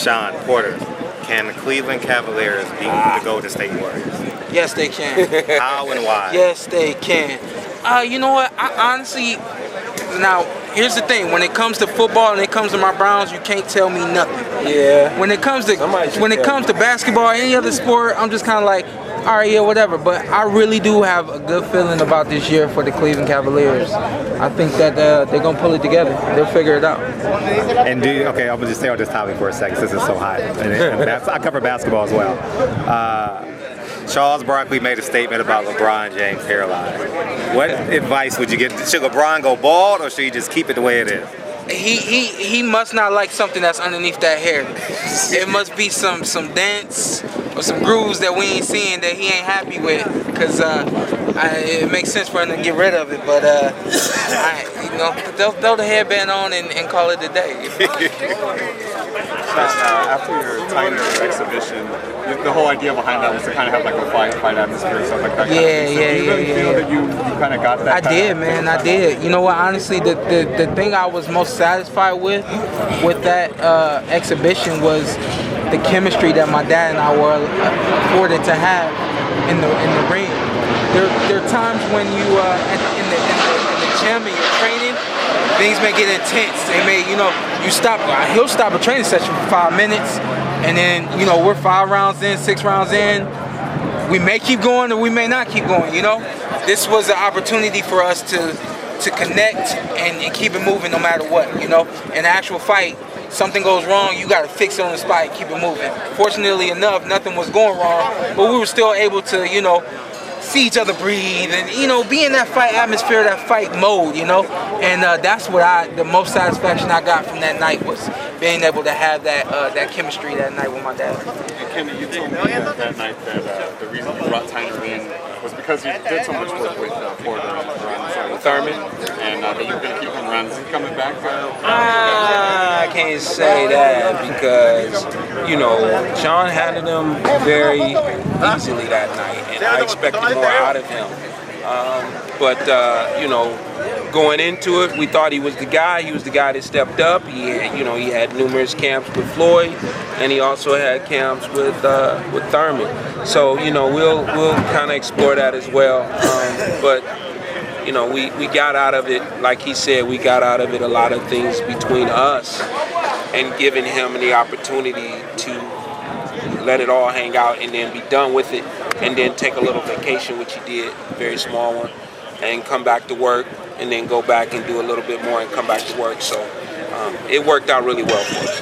Shawn Porter, can the Cleveland Cavaliers beat the Golden State Warriors? Yes, they can. How and why? Yes, they can. You know what? I honestly, now here's the thing: when it comes to football and it comes to my Browns, you can't tell me nothing. Yeah. When it comes to basketball or any other sport, I'm just kind of like, all right, yeah, whatever. But I really do have a good feeling about this year for the Cleveland Cavaliers. I think that they're gonna pull it together. They'll figure it out. And okay, I'm gonna just stay on this topic for a second since it's so hot. And I cover basketball as well. Charles Barkley made a statement about LeBron James' hairline. What advice would you get? Should LeBron go bald or should he just keep it the way it is? He must not like something that's underneath that hair. It must be some dents or some grooves that we ain't seeing that he ain't happy with, because it makes sense for him to get rid of it. But throw the headband on and call it a day. After your Tiger exhibition, the whole idea behind that was to kind of have like a fight atmosphere and stuff like that. Do you really feel that you kind of got that? I did, man. I did. You know what? Honestly, the thing I was most satisfied with that exhibition was the chemistry that my dad and I were afforded to have in the ring. There are times when you in the gym and you're training, things may get intense. They may, he'll stop a training session for 5 minutes, and then, we're 5 rounds in, 6 rounds in. We may keep going or we may not keep going, This was an opportunity for us to connect and keep it moving no matter what, In the actual fight, something goes wrong, you got to fix it on the spot and keep it moving. Fortunately enough, nothing was going wrong, but we were still able to, see each other breathe and, be in that fight atmosphere, that fight mode, And that's what the most satisfaction I got from that night was being able to have that chemistry that night with my dad. And Kenny, you told me that night that the reason you brought Tyner in was because you did so much work with Porter and Thurman, and that you were going to keep him around. Is he coming back? I can't say that because, Shawn handled him very easily that night, and I expected more out of him. Going into it, we thought he was the guy. He was the guy that stepped up. He had numerous camps with Floyd, and he also had camps with Thurman. So we'll kind of explore that as well. We got out of it, like he said, we got out of it a lot of things between us, and giving him the opportunity to let it all hang out and then be done with it, and then take a little vacation, which he did, a very small one, and come back to work, and then go back and do a little bit more and come back to work. So it worked out really well for us.